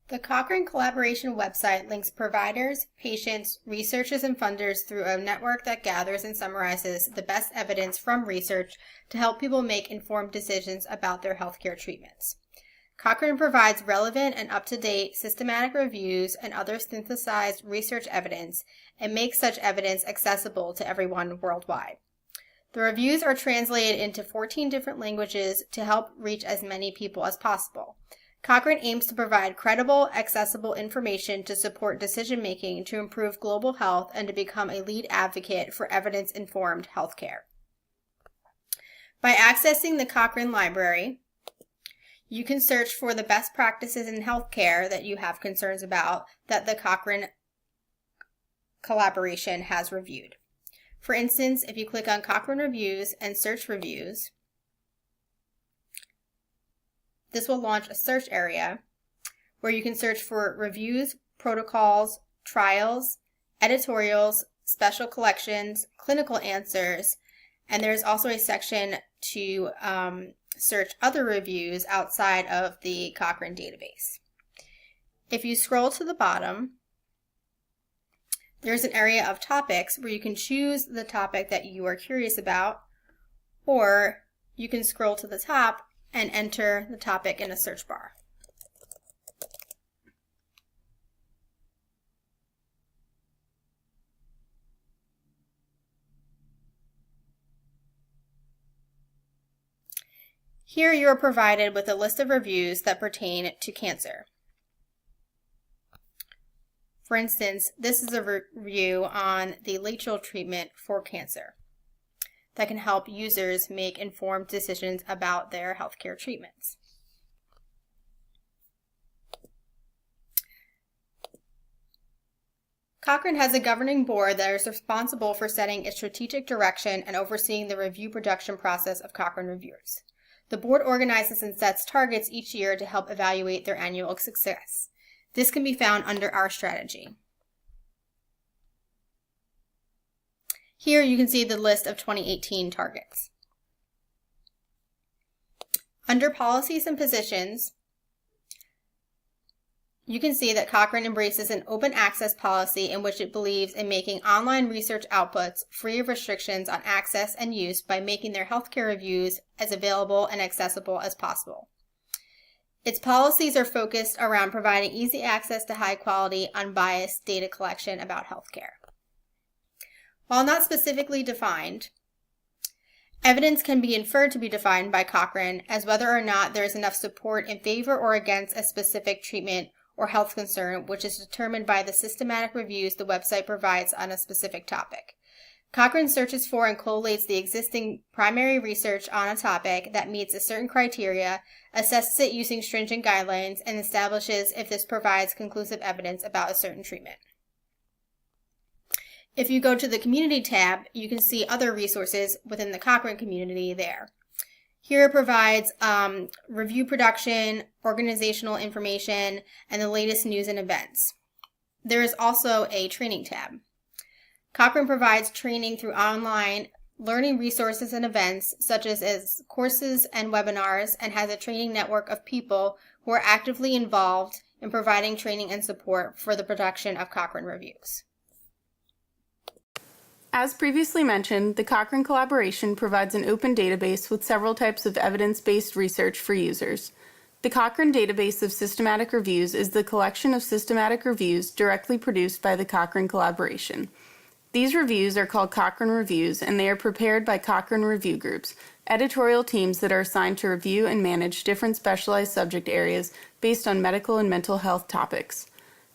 The Cochrane Collaboration website links providers, patients, researchers, and funders through a network that gathers and summarizes the best evidence from research to help people make informed decisions about their healthcare treatments. Cochrane provides relevant and up-to-date systematic reviews and other synthesized research evidence and makes such evidence accessible to everyone worldwide. The reviews are translated into 14 different languages to help reach as many people as possible. Cochrane aims to provide credible, accessible information to support decision-making to improve global health and to become a lead advocate for evidence-informed healthcare. By accessing the Cochrane Library, you can search for the best practices in healthcare that you have concerns about that the Cochrane Collaboration has reviewed. For instance, if you click on Cochrane Reviews and search reviews, this will launch a search area where you can search for reviews, protocols, trials, editorials, special collections, clinical answers, and there's also a section to search other reviews outside of the Cochrane database. If you scroll to the bottom, there's an area of topics where you can choose the topic that you are curious about, or you can scroll to the top and enter the topic in a search bar. Here you are provided with a list of reviews that pertain to cancer. For instance, this is a review on the lethal treatment for cancer that can help users make informed decisions about their healthcare treatments. Cochrane has a governing board that is responsible for setting its strategic direction and overseeing the review production process of Cochrane reviewers. The board organizes and sets targets each year to help evaluate their annual success. This can be found under our strategy. Here you can see the list of 2018 targets. Under policies and positions, you can see that Cochrane embraces an open access policy in which it believes in making online research outputs free of restrictions on access and use by making their healthcare reviews as available and accessible as possible. Its policies are focused around providing easy access to high-quality, unbiased data collection about healthcare. While not specifically defined, evidence can be inferred to be defined by Cochrane as whether or not there is enough support in favor or against a specific treatment or health concern, which is determined by the systematic reviews the website provides on a specific topic. Cochrane searches for and collates the existing primary research on a topic that meets a certain criteria, assesses it using stringent guidelines, and establishes if this provides conclusive evidence about a certain treatment. If you go to the Community tab, you can see other resources within the Cochrane community there. Here it provides review production, organizational information, and the latest news and events. There is also a training tab. Cochrane provides training through online learning resources and events such as courses and webinars, and has a training network of people who are actively involved in providing training and support for the production of Cochrane reviews. As previously mentioned, the Cochrane Collaboration provides an open database with several types of evidence-based research for users. The Cochrane Database of Systematic Reviews is the collection of systematic reviews directly produced by the Cochrane Collaboration. These reviews are called Cochrane Reviews, and they are prepared by Cochrane Review Groups, editorial teams that are assigned to review and manage different specialized subject areas based on medical and mental health topics.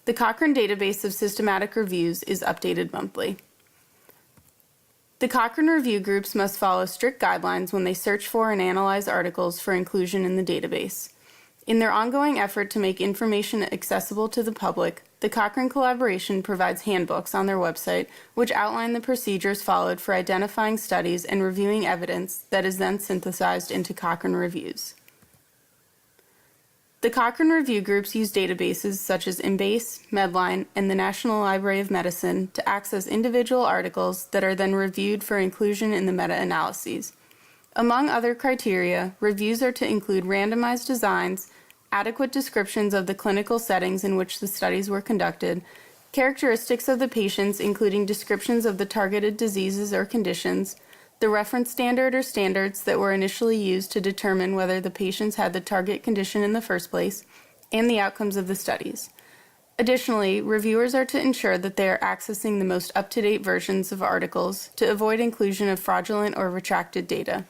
The Cochrane Database of Systematic Reviews is updated monthly. The Cochrane Review Groups must follow strict guidelines when they search for and analyze articles for inclusion in the database. In their ongoing effort to make information accessible to the public, the Cochrane Collaboration provides handbooks on their website which outline the procedures followed for identifying studies and reviewing evidence that is then synthesized into Cochrane reviews. The Cochrane Review Groups use databases such as Embase, Medline, and the National Library of Medicine to access individual articles that are then reviewed for inclusion in the meta-analyses. Among other criteria, reviews are to include randomized designs, adequate descriptions of the clinical settings in which the studies were conducted, characteristics of the patients including descriptions of the targeted diseases or conditions, the reference standard or standards that were initially used to determine whether the patients had the target condition in the first place, and the outcomes of the studies. Additionally, reviewers are to ensure that they are accessing the most up-to-date versions of articles to avoid inclusion of fraudulent or retracted data.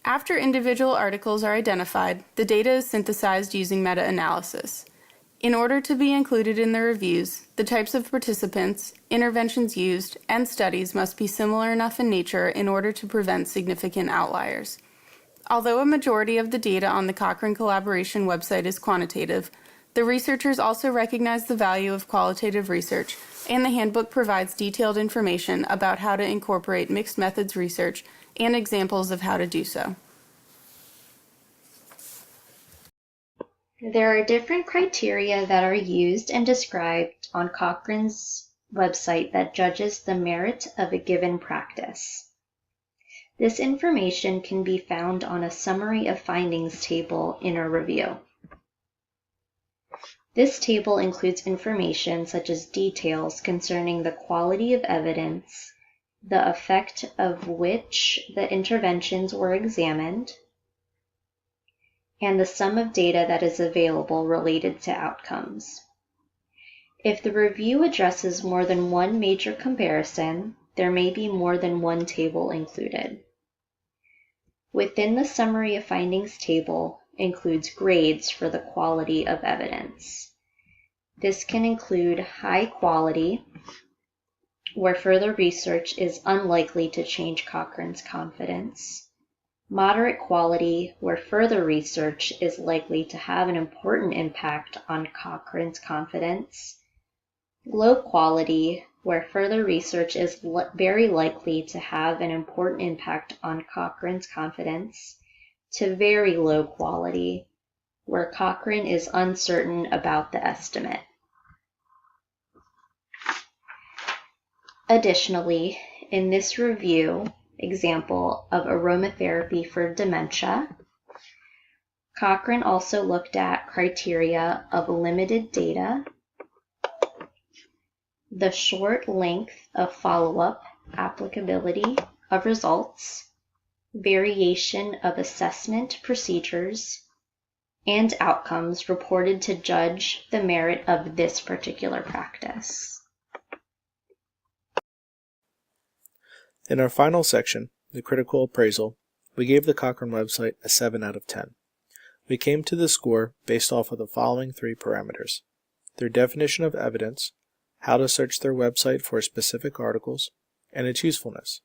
After individual articles are identified, the data is synthesized using meta-analysis. In order to be included in the reviews, the types of participants, interventions used, and studies must be similar enough in nature in order to prevent significant outliers. Although a majority of the data on the Cochrane Collaboration website is quantitative, the researchers also recognize the value of qualitative research, and the handbook provides detailed information about how to incorporate mixed methods research and examples of how to do so. There are different criteria that are used and described on Cochrane's website that judges the merit of a given practice. This information can be found on a summary of findings table in a review. This table includes information such as details concerning the quality of evidence, the effect of which the interventions were examined, and the sum of data that is available related to outcomes. If the review addresses more than one major comparison, there may be more than one table included. Within the summary of findings table includes grades for the quality of evidence. This can include high quality, where further research is unlikely to change Cochrane's confidence, moderate quality, where further research is likely to have an important impact on Cochrane's confidence, low quality, where further research is very likely to have an important impact on Cochrane's confidence, to very low quality, where Cochrane is uncertain about the estimate. Additionally, in this review example of aromatherapy for dementia, Cochrane also looked at criteria of limited data, the short length of follow-up, applicability of results, variation of assessment procedures, and outcomes reported to judge the merit of this particular practice. In our final section, the critical appraisal, we gave the Cochrane website a 7 out of 10. We came to the score based off of the following 3 parameters: their definition of evidence, how to search their website for specific articles, and its usefulness.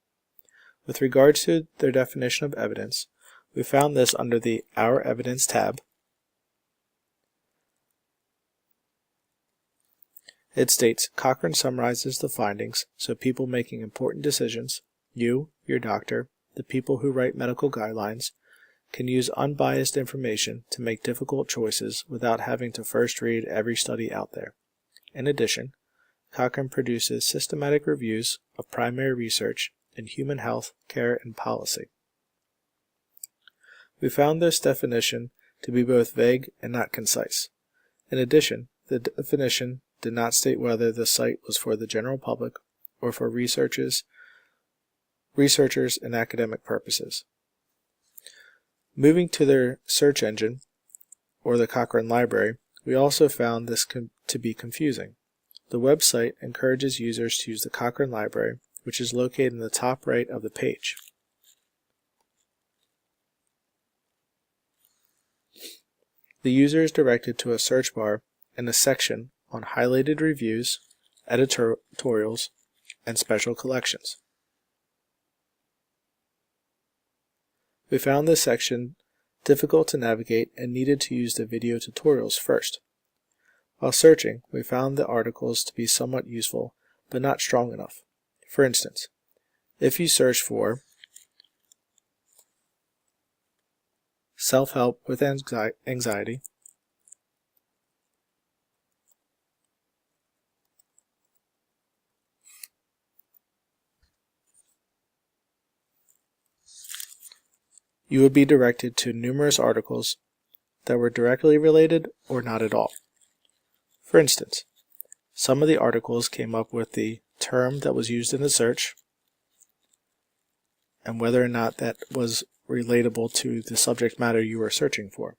With regards to their definition of evidence, we found this under the Our Evidence tab. It states, Cochrane summarizes the findings so people making important decisions, you, your doctor, the people who write medical guidelines, can use unbiased information to make difficult choices without having to first read every study out there. In addition, Cochrane produces systematic reviews of primary research in human health, care, and policy. We found this definition to be both vague and not concise. In addition, the definition did not state whether the site was for the general public or for researchers and academic purposes. Moving to their search engine, or the Cochrane Library, we also found this to be confusing. The website encourages users to use the Cochrane Library, which is located in the top right of the page. The user is directed to a search bar and a section on highlighted reviews, editorials, and special collections. We found this section difficult to navigate and needed to use the video tutorials first. While searching, we found the articles to be somewhat useful, but not strong enough. For instance, if you search for self-help with anxiety, you would be directed to numerous articles that were directly related or not at all. For instance, some of the articles came up with the term that was used in the search and whether or not that was relatable to the subject matter you were searching for.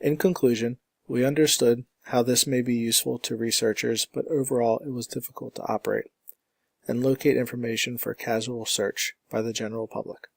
In conclusion, we understood how this may be useful to researchers, but overall it was difficult to operate and locate information for casual search by the general public.